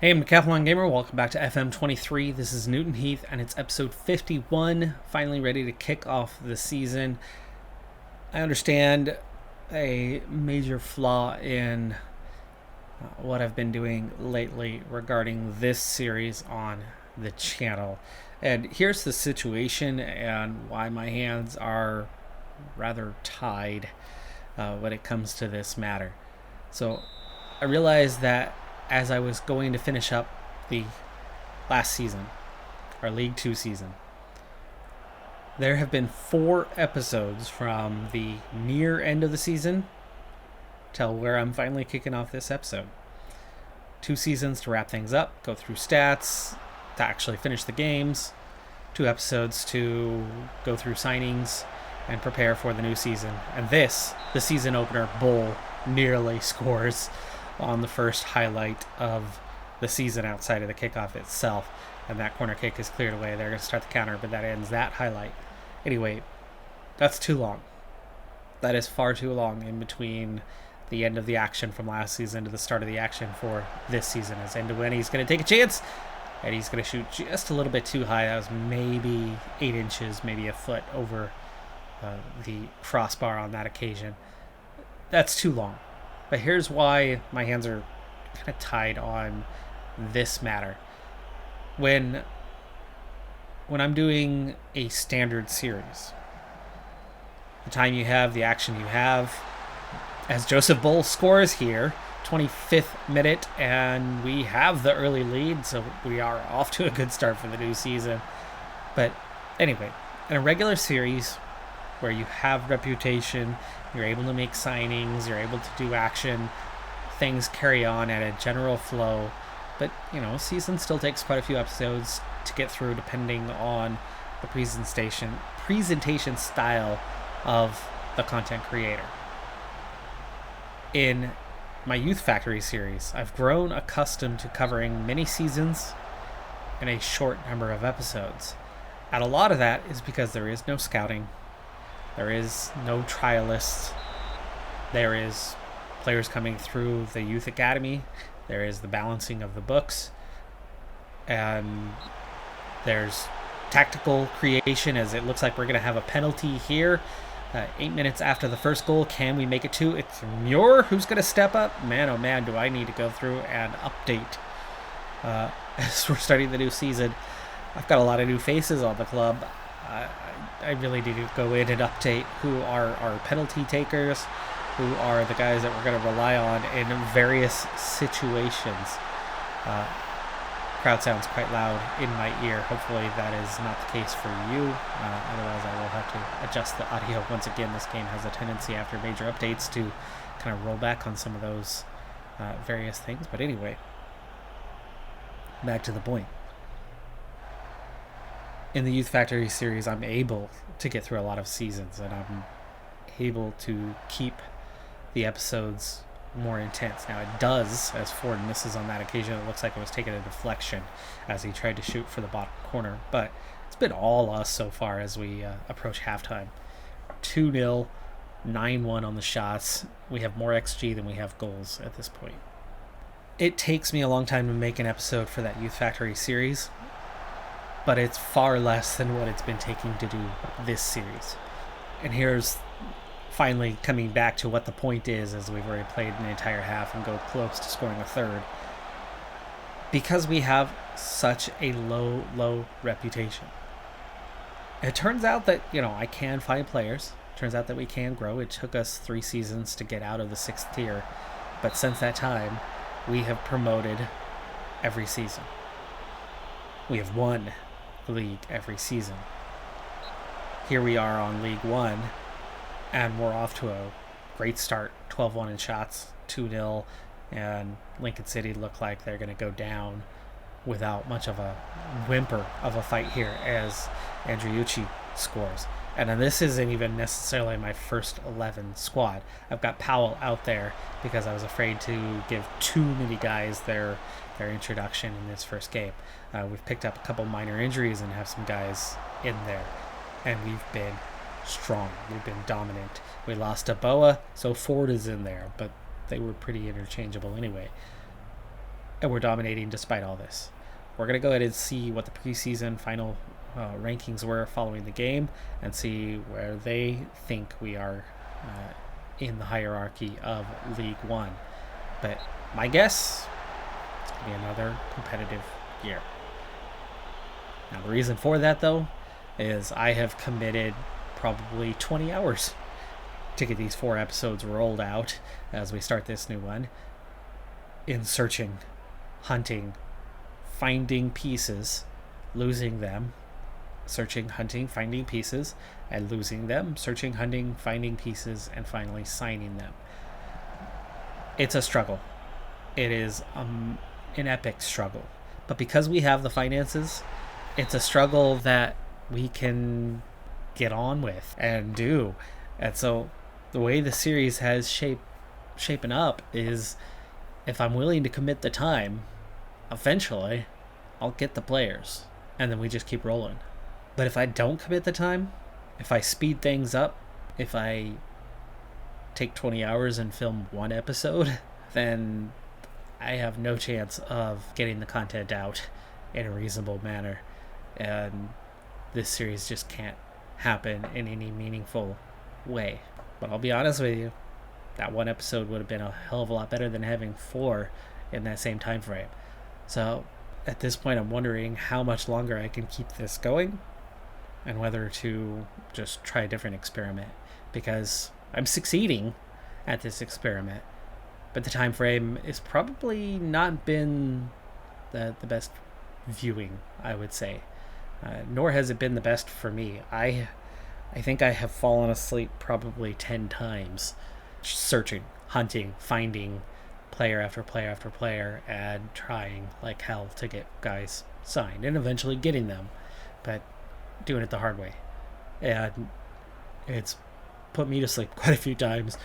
Hey, I'm Decathlon Gamer. Welcome back to FM23. This is Newton Heath, and it's episode 51. Finally ready to kick off the season. I understand a major flaw in what I've been doing lately regarding this series on the channel. And here's the situation and why my hands are rather tied when it comes to this matter. So I realized that as I was going to finish up the last season, our League 2 season, there have been 4 episodes from the near end of the season till where I'm finally kicking off this episode. 2 seasons to wrap things up, go through stats, to actually finish the games, 2 episodes to go through signings and prepare for the new season. And this, the season opener, Bull nearly scores on the first highlight of the season outside of the kickoff itself, and that corner kick is cleared away. They're going to start the counter, but that ends that highlight. Anyway, that's too long. That is far too long in between the end of the action from last season to the start of the action for this season. As Endueni's going to take a chance, and he's going to shoot just a little bit too high. That was maybe 8 inches, maybe a foot over the crossbar on that occasion. That's too long. But here's why my hands are kind of tied on this matter. When I'm doing a standard series, the time you have, the action you have, as Joseph Bull scores here, 25th minute, and we have the early lead, so we are off to a good start for the new season. But anyway, in a regular series where you have reputation, you're able to make signings, you're able to do action, things carry on at a general flow. But, season still takes quite a few episodes to get through depending on the presentation style of the content creator. In my Youth Factory series, I've grown accustomed to covering many seasons in a short number of episodes. And a lot of that is because there is no scouting. There is no trialists. There is players coming through the youth academy. There is the balancing of the books. And there's tactical creation, as it looks like we're going to have a penalty here. 8 minutes after the first goal, can we make it 2? It's Muir who's going to step up. Man, oh man, do I need to go through and update as we're starting the new season. I've got a lot of new faces on the club. I really need to go in and update who are our penalty takers, who are the guys that we're going to rely on in various situations. Crowd sounds quite loud in my ear. Hopefully that is not the case for you. Otherwise I will have to adjust the audio. Once again, this game has a tendency after major updates to kind of roll back on some of those various things. But anyway, back to the point. In the Youth Factory series, I'm able to get through a lot of seasons, and I'm able to keep the episodes more intense. Now, it does, as Ford misses on that occasion, it looks like it was taking a deflection as he tried to shoot for the bottom corner. But it's been all us so far as we approach halftime. 2-0, 9-1 on the shots. We have more XG than we have goals at this point. It takes me a long time to make an episode for that Youth Factory series, but it's far less than what it's been taking to do this series. And here's finally coming back to what the point is, as we've already played an entire half and go close to scoring a third. Because we have such a low reputation. It turns out that, I can find players. It turns out that we can grow. It took us 3 seasons to get out of the 6th tier. But since that time, we have promoted every season. We have won the league every season. Here we are on League 1, and we're off to a great start. 12-1 in shots, 2-0, and Lincoln City look like they're going to go down without much of a whimper of a fight here as Andriucci scores. And then this isn't even necessarily my first 11 squad. I've got Powell out there because I was afraid to give too many guys their introduction in this first game. We've picked up a couple minor injuries and have some guys in there. And we've been strong. We've been dominant. We lost to Boa, so Ford is in there, but they were pretty interchangeable anyway. and we're dominating despite all this. We're going to go ahead and see what the preseason final rankings were following the game and see where they think we are in the hierarchy of League One. But my guess, it's going to be another competitive year. Now, the reason for that, though, is I have committed probably 20 hours to get these 4 episodes rolled out as we start this new one in searching, hunting, finding pieces, losing them, searching, hunting, finding pieces, and losing them, searching, hunting, finding pieces, and finally signing them. It's a struggle. It is an epic struggle. But because we have the finances, it's a struggle that we can get on with and do. And so the way the series has shapen up is, if I'm willing to commit the time, eventually I'll get the players, and then we just keep rolling. But if I don't commit the time, if I speed things up, if I take 20 hours and film 1 episode, then I have no chance of getting the content out in a reasonable manner. And this series just can't happen in any meaningful way. But I'll be honest with you, that 1 episode would have been a hell of a lot better than having 4 in that same time frame. So at this point, I'm wondering how much longer I can keep this going and whether to just try a different experiment, because I'm succeeding at this experiment, but the time frame is probably not been the best viewing, I would say. Nor has it been the best for me. I think I have fallen asleep probably 10 times searching, hunting, finding player after player after player, and trying like hell to get guys signed and eventually getting them, but doing it the hard way. And it's put me to sleep quite a few times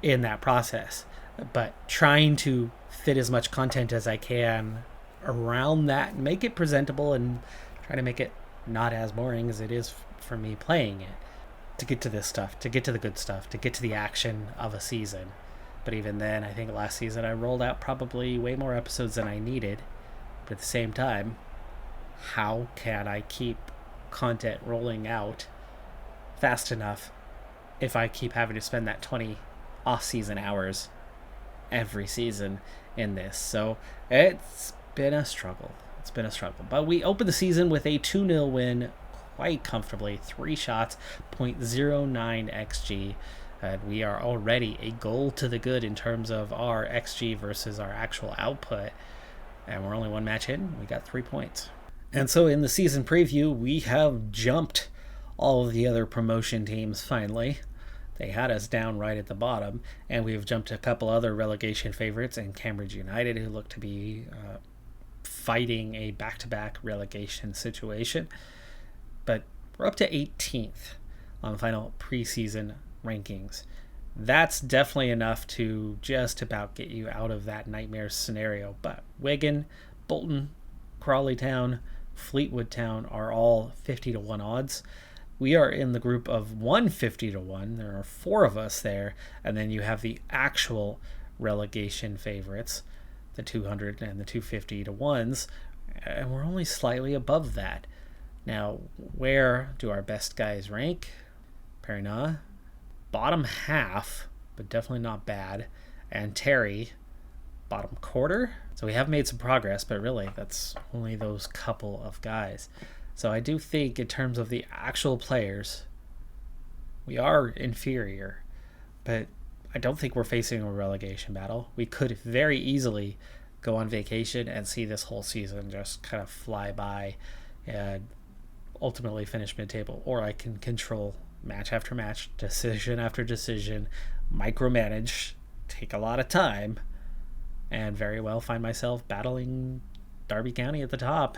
in that process. But trying to fit as much content as I can around that and make it presentable and try to make it not as boring as it is for me playing it, to get to this stuff, to get to the good stuff, to get to the action of a season. But even then, I think last season I rolled out probably way more episodes than I needed. But at the same time, how can I keep content rolling out fast enough if I keep having to spend that 20 off-season hours every season in this? So it's been a struggle. It's been a struggle. But we opened the season with a 2-0 win quite comfortably. 3 shots, 0.09 XG. And we are already a goal to the good in terms of our XG versus our actual output. And we're only 1 match in. We got 3 points. And so in the season preview, we have jumped all of the other promotion teams finally. They had us down right at the bottom. And we've jumped a couple other relegation favorites in Cambridge United, who look to be fighting a back-to-back relegation situation. But we're up to 18th on the final preseason rankings. That's definitely enough to just about get you out of that nightmare scenario. But Wigan, Bolton, Crawley Town, Fleetwood Town are all 50-1 odds. We are in the group of 150-1. There are 4 of us there. And then you have the actual relegation favorites, the 200 and the 250-1s. And we're only slightly above that. Now, where do our best guys rank? Perina, bottom half, but definitely not bad. And Terry, bottom quarter. So we have made some progress, but really that's only those couple of guys. So I do think in terms of the actual players, we are inferior, but I don't think we're facing a relegation battle. We could very easily go on vacation and see this whole season just kind of fly by and ultimately finish mid-table, or I can control match after match, decision after decision, micromanage, take a lot of time, and very well find myself battling Derby County at the top,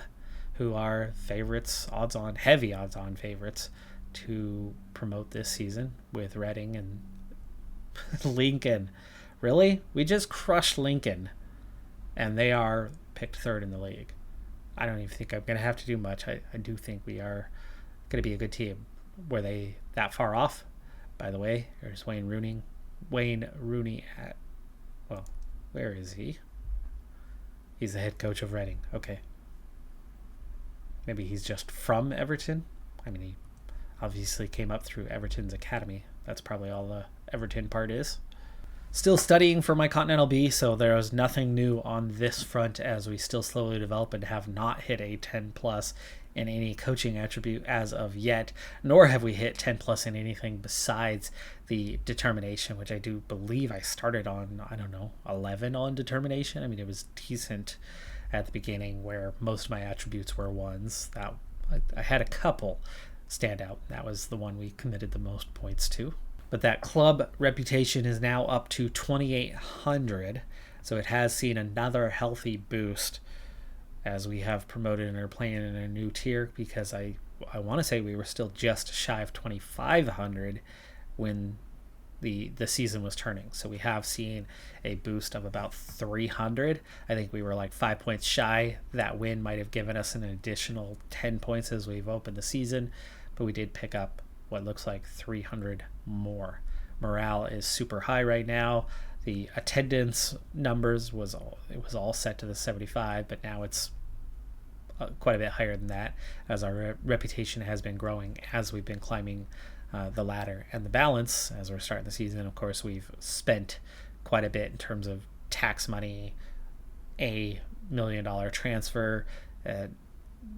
who are favorites, heavy odds-on favorites to promote this season with Reading and Lincoln. Really? We just crushed Lincoln, and they are picked 3rd in the league. I don't even think I'm going to have to do much. I do think we are going to be a good team. Were they that far off? By the way, there's Wayne Rooney at, well, where is he? He's the head coach of Reading. Okay. Maybe he's just from Everton. I mean, he obviously came up through Everton's academy. That's probably all the Everton part is. Still studying for my Continental B, so there was nothing new on this front as we still slowly develop and have not hit a 10 plus in any coaching attribute as of yet, nor have we hit 10 plus in anything besides the determination, which I do believe I started on, 11 on determination. I mean, it was decent at the beginning where most of my attributes were ones. That I had a couple stand out. That was the one we committed the most points to. But that club reputation is now up to 2,800, so it has seen another healthy boost as we have promoted and are playing in a new tier, because I want to say we were still just shy of 2,500 when the season was turning. So we have seen a boost of about 300. I think we were like 5 points shy. That win might have given us an additional 10 points as we've opened the season, but we did pick up what looks like 300 more. Morale is super high right now. The attendance numbers was all set to the 75, but now it's quite a bit higher than that as our reputation has been growing as we've been climbing the ladder. And the balance as we're starting the season, of course, we've spent quite a bit in terms of tax money, $1 million transfer,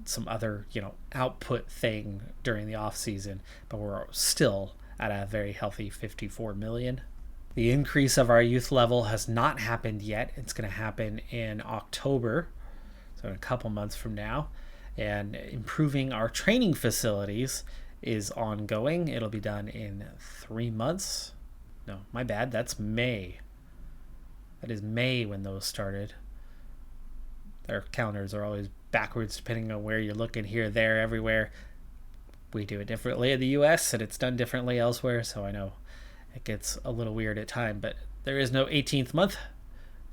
some other output thing during the off season, but we're still at a very healthy 54 million. The increase of our youth level has not happened yet. It's going to happen in October, so in a couple months from now. And improving our training facilities is ongoing. It'll be done in 3 months. No, my bad. That's May. That is May when those started. Their calendars are always backwards depending on where you're looking, here, there, everywhere. We do it differently in the US and it's done differently elsewhere, so I know it gets a little weird at times, but there is no 18th month.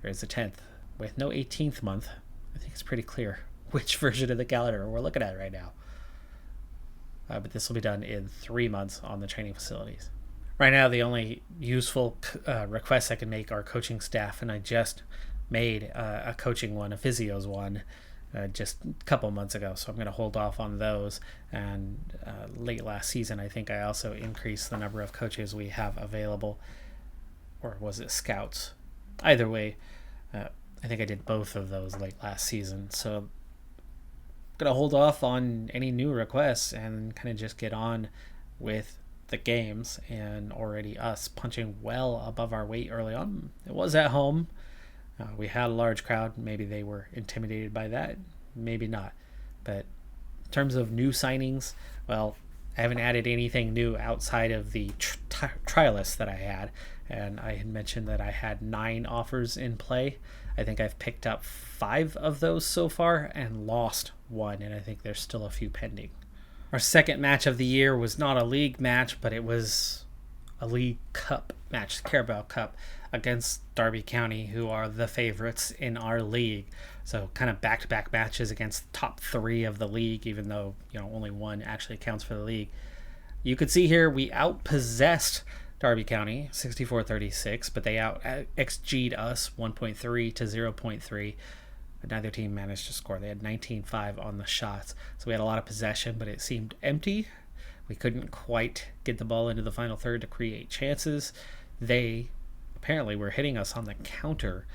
There is a 10th. With no 18th month, I think it's pretty clear which version of the calendar we're looking at right now. But this will be done in 3 months on the training facilities. Right now, the only useful requests I can make are coaching staff, and I just made a coaching one, a physios one, just a couple months ago, so I'm going to hold off on those. And late last season, I think I also increased the number of coaches we have available, or was it scouts? Either way, I think I did both of those late last season, so I'm going to hold off on any new requests and kind of just get on with the games. And already us punching well above our weight early on. It was at home. We had a large crowd. Maybe they were intimidated by that. Maybe not. But in terms of new signings, well, I haven't added anything new outside of the trial list that I had. And I had mentioned that I had 9 offers in play. I think I've picked up 5 of those so far and lost 1. And I think there's still a few pending. Our second match of the year was not a league match, but it was a League Cup match, the Carabao Cup, against Derby County, who are the favorites in our league. So kind of back-to-back matches against the top 3 of the league, even though only 1 actually counts for the league. You could see here we outpossessed Derby County 64-36, but they out XG'd us 1.3 to 0.3. But neither team managed to score. They had 19-5 on the shots, so we had a lot of possession, but it seemed empty. We couldn't quite get the ball into the final third to create chances. They apparently were hitting us on the counter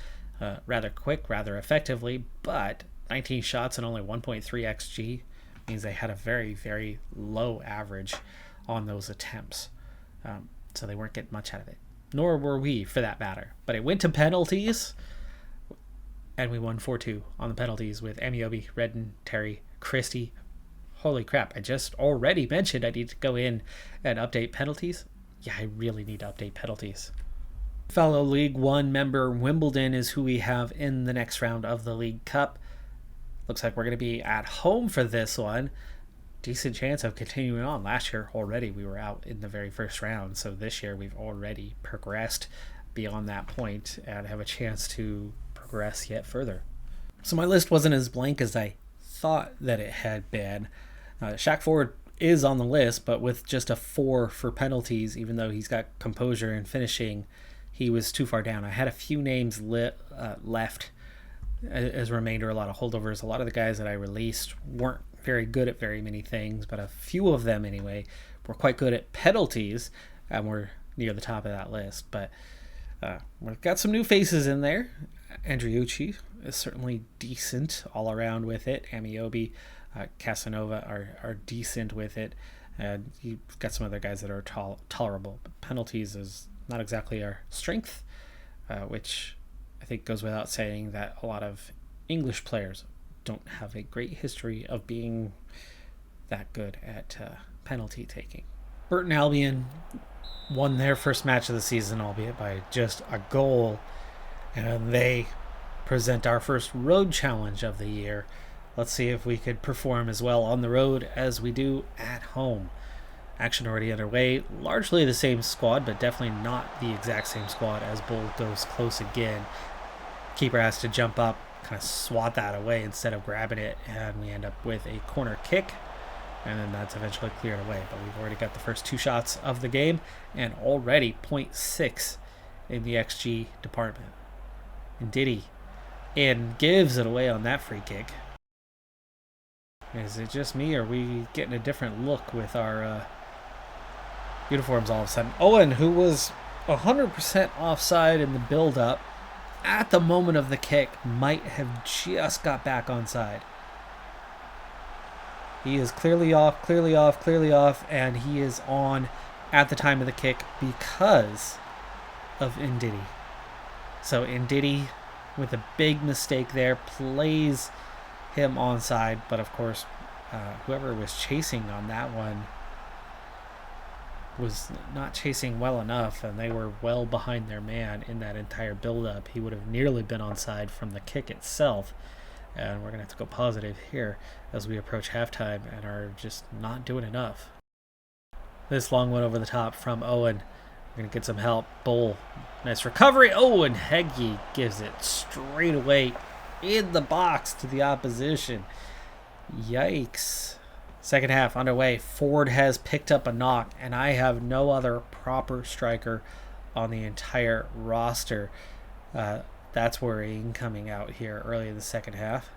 rather quick, rather effectively, but 19 shots and only 1.3 XG means they had a very, very low average on those attempts. So they weren't getting much out of it. Nor were we, for that matter. But it went to penalties, and we won 4-2 on the penalties with Amiobi, Redden, Terry, Christie. Holy crap, I just already mentioned I need to go in and update penalties. Yeah, I really need to update penalties. Fellow League One member Wimbledon is who we have in the next round of the League Cup. Looks like we're going to be at home for this one. Decent chance of continuing on. Last year already we were out in the very first round, so this year we've already progressed beyond that point and have a chance to progress yet further. So my list wasn't as blank as I thought that it had been. Shaq Ford is on the list, but with just a 4 for penalties, even though he's got composure and finishing, he was too far down. I had a few names left as a remainder, a lot of holdovers. A lot of the guys that I released weren't very good at very many things, but a few of them anyway were quite good at penalties, and we're near the top of that list. But we've got some new faces in there. Andriucci is certainly decent all around with it. Amiobi, Casanova are decent with it. And you've got some other guys that are tolerable. But penalties is not exactly our strength, which I think goes without saying that a lot of English players don't have a great history of being that good at penalty taking. Burton Albion won their first match of the season, albeit by just a goal, and they present our first road challenge of the year. Let's see if we could perform as well on the road as we do at home. Action already underway. Largely the same squad, but definitely not the exact same squad as Bull goes close again. Keeper has to jump up, kind of swat that away instead of grabbing it, and we end up with a corner kick, and then that's eventually cleared away. But we've already got the first 2 shots of the game, and already 0.6 in the XG department. And Diddy gives it away on that free kick. Is it just me, or are we getting a different look with our uniforms all of a sudden? Owen, who was 100% offside in the build-up, at the moment of the kick, might have just got back onside. He is clearly off, and he is on at the time of the kick because of Ndidi. So Ndidi, with a big mistake there, plays him onside, but of course whoever was chasing on that one was not chasing well enough, and they were well behind their man in that entire build-up. He would have nearly been onside from the kick itself, and we're going to have to go positive here as we approach halftime and are just not doing enough. This long one over the top from Owen. We're going to get some help. Bull, nice recovery. Oh, and Heggie gives it straight away in the box to the opposition. Yikes. Second half underway. Ford has picked up a knock, and I have no other proper striker on the entire roster. That's worrying coming out here early in the second half.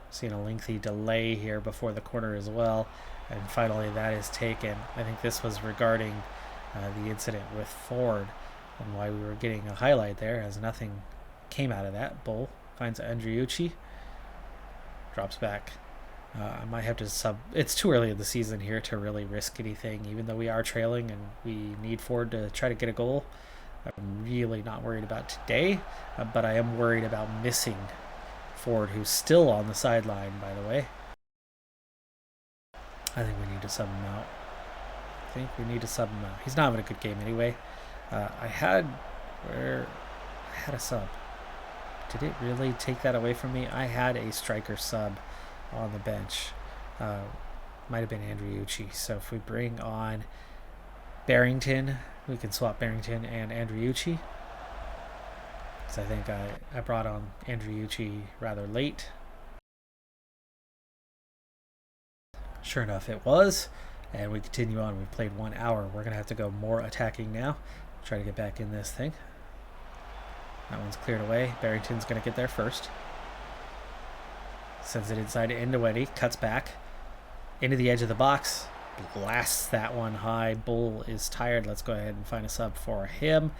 Seeing a lengthy delay here before the corner as well, and finally that is taken. I think this was regarding the incident with Ford and why we were getting a highlight there, as nothing came out of that. Bull finds Andriucci, drops back. I might have to sub. It's too early in the season here to really risk anything, even though we are trailing and we need Ford to try to get a goal. I'm really not worried about today, but I am worried about missing Ford, who's still on the sideline, by the way. I think we need to sub him out. He's not having a good game anyway. I had a sub. Did it really take that away from me? I had a striker sub on the bench. Might have been Andriucci. So if we bring on Barrington, we can swap Barrington and Andriucci. Because I think I brought on Andriucci rather late. Sure enough, it was. And we continue on. We've played 1 hour. We're going to have to go more attacking now. Try to get back in this thing. That one's cleared away. Barrington's going to get there first. Sends it inside to Indowetti. Cuts back into the edge of the box. Blasts that one high. Bull is tired. Let's go ahead and find a sub for him.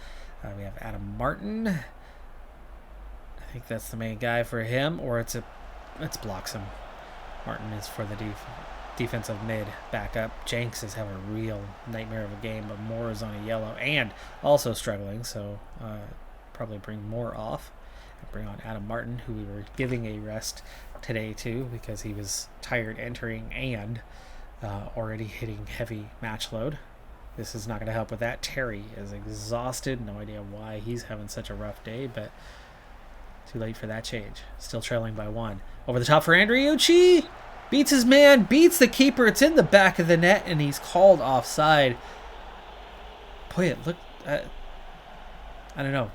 We have Adam Martin. I think that's the main guy for him, or it's Bloxham. Martin is for the defensive mid backup. Jenks is having a real nightmare of a game, but Moore is on a yellow and also struggling, so probably bring Moore off and bring on Adam Martin, who we were giving a rest today too because he was tired entering and already hitting heavy match load. This is not going to help with that. Terry is exhausted. No idea why he's having such a rough day, but too late for that change. Still trailing by 1. Over the top for Andriucci. Beats his man. Beats the keeper. It's in the back of the net, and he's called offside. Boy, it looked... I don't know.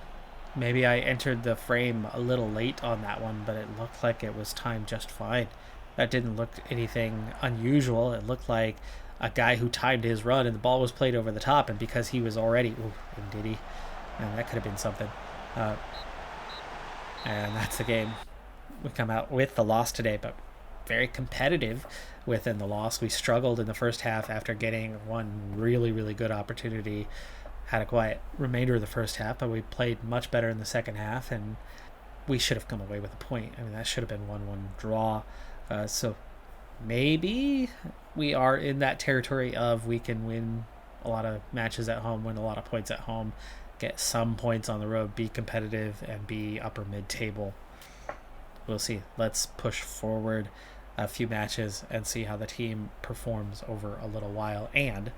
Maybe I entered the frame a little late on that one, but it looked like it was timed just fine. That didn't look anything unusual. It looked like a guy who timed his run, and the ball was played over the top, and because he was already... Ooh, and did he? Man, that could have been something. And that's the game we come out with the loss today, but very competitive within the loss. We struggled in the first half after getting one really, really good opportunity. Had a quiet remainder of the first half, but we played much better in the second half, and we should have come away with a point. I mean, that should have been 1-1 draw. So maybe we are in that territory of we can win a lot of matches at home, win a lot of points at home, get some points on the road, be competitive, and be upper mid-table. We'll see. Let's push forward a few matches and see how the team performs over a little while. And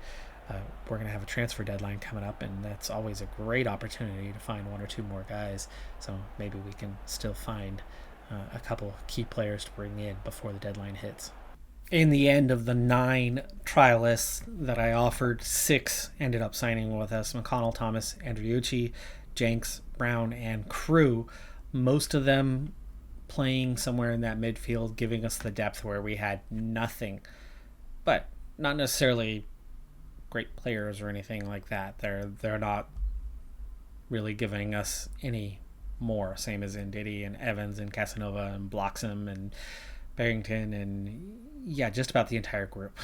we're going to have a transfer deadline coming up, and that's always a great opportunity to find one or two more guys. So maybe we can still find a couple key players to bring in before the deadline hits. In the end of the 9 trialists that I offered, 6 ended up signing with us: McConnell, Thomas, Andriucci, Jenks, Brown, and Crew. Most of them playing somewhere in that midfield, giving us the depth where we had nothing. But not necessarily great players or anything like that. They're not really giving us any more, same as Ndidi and Evans and Casanova and Bloxham and Barrington and just about the entire group.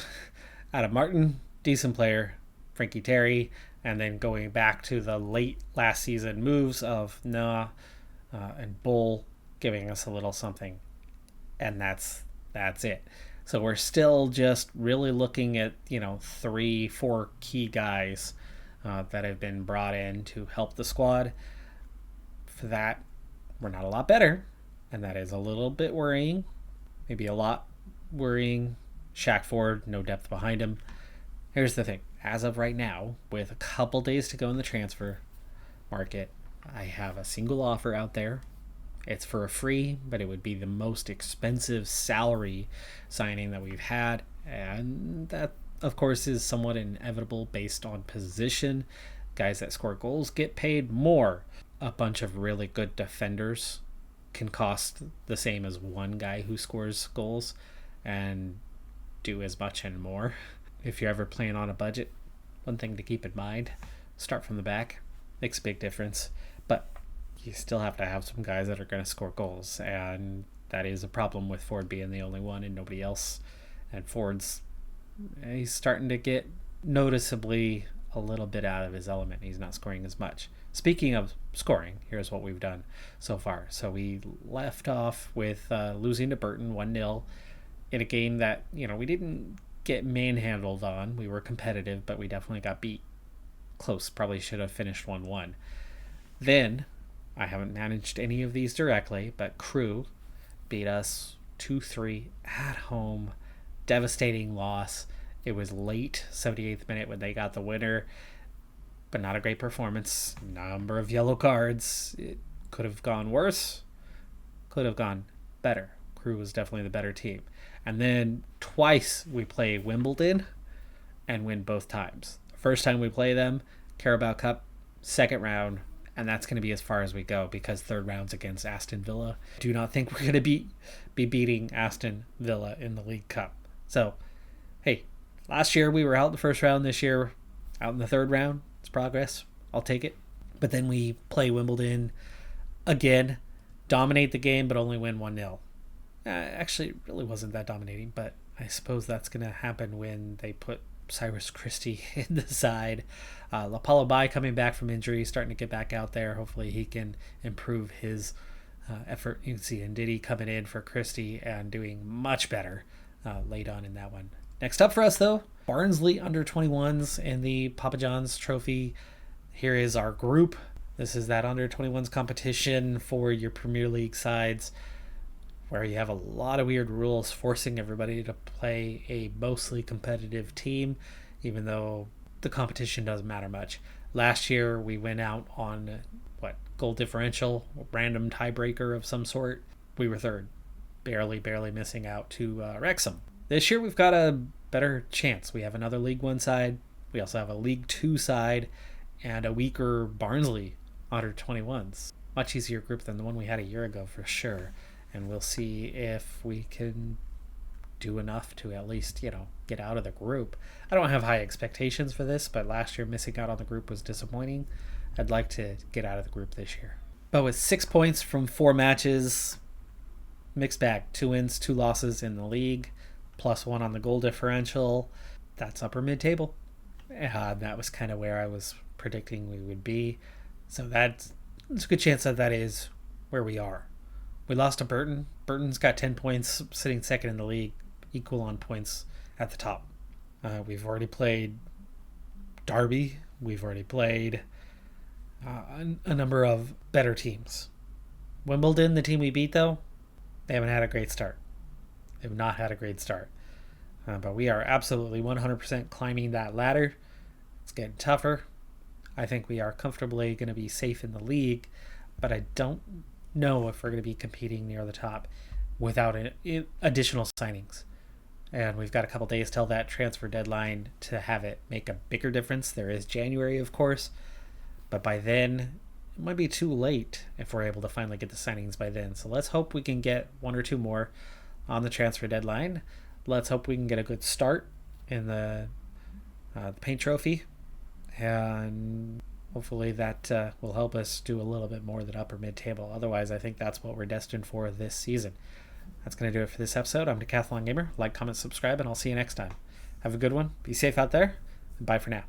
Adam Martin, decent player. Frankie Terry, and then going back to the late last season moves of Noah and Bull, giving us a little something, and that's it. So we're still just really looking at 3-4 key guys that have been brought in to help the squad. For that, we're not a lot better, and that is a little bit worrying. Maybe a lot worrying. Shackford, no depth behind him. Here's the thing. As of right now, with a couple days to go in the transfer market, I have a single offer out there. It's for a free, but it would be the most expensive salary signing that we've had. And that, of course, is somewhat inevitable based on position. Guys that score goals get paid more. A bunch of really good defenders can cost the same as one guy who scores goals and do as much and more. If you're ever playing on a budget, one thing to keep in mind: start from the back. Makes a big difference. But you still have to have some guys that are going to score goals, and that is a problem with Ford being the only one and nobody else. And he's starting to get noticeably a little bit out of his element. He's not scoring as much. Speaking of scoring, here's what we've done so far. So we left off with losing to Burton 1-0 in a game that we didn't get manhandled on. We were competitive, but we definitely got beat close. Probably should have finished 1-1. Then I haven't managed any of these directly, but Crew beat us 2-3 at home. Devastating loss. It was late, 78th minute, when they got the winner, but not a great performance. Number of yellow cards. It could have gone worse, could have gone better. Crew was definitely the better team. And then twice we play Wimbledon and win both times. First time we play them, Carabao Cup, second round, and that's going to be as far as we go because third round's against Aston Villa. Do not think we're going to be beating Aston Villa in the League Cup. So, hey, last year we were out in the first round. This year, out in the third round. It's progress. I'll take it. But then we play Wimbledon again, dominate the game, but only win 1-0. Actually, it really wasn't that dominating, but I suppose that's going to happen when they put Cyrus Christie in the side. Lapalo Bai coming back from injury, starting to get back out there. Hopefully he can improve his effort. You can see Ndidi coming in for Christie and doing much better late on in that one. Next up for us, though, Barnsley under-21s in the Papa John's Trophy. Here is our group. This is that under-21s competition for your Premier League sides, where you have a lot of weird rules forcing everybody to play a mostly competitive team, even though the competition doesn't matter much. Last year, we went out on, goal differential, random tiebreaker of some sort. We were third, barely missing out to Wrexham. This year, we've got a better chance. We have another League One side. We also have a League Two side and a weaker Barnsley under-21s. Much easier group than the one we had a year ago, for sure. And we'll see if we can do enough to at least, get out of the group. I don't have high expectations for this, but last year missing out on the group was disappointing. I'd like to get out of the group this year. But with 6 points from 4 matches, mixed bag. 2 wins, 2 losses in the league, +1 on the goal differential. That's upper mid-table. That was kind of where I was predicting we would be. So there's a good chance that is where we are. We lost to Burton. Burton's got 10 points, sitting second in the league, equal on points at the top. We've already played Derby. We've already played a number of better teams. Wimbledon, the team we beat, though, they haven't had a great start. They've not had a great start. But we are absolutely 100% climbing that ladder. It's getting tougher. I think we are comfortably going to be safe in the league, but I don't know if we're going to be competing near the top without additional signings. And we've got a couple days till that transfer deadline to have it make a bigger difference. There is January, of course, but by then it might be too late if we're able to finally get the signings by then. So let's hope we can get 1 or 2 more on the transfer deadline. Let's hope we can get a good start in the paint trophy, and hopefully that will help us do a little bit more than upper mid-table. Otherwise, I think that's what we're destined for this season. That's going to do it for this episode. I'm Decathlon Gamer. Like, comment, subscribe, and I'll see you next time. Have a good one. Be safe out there, and bye for now.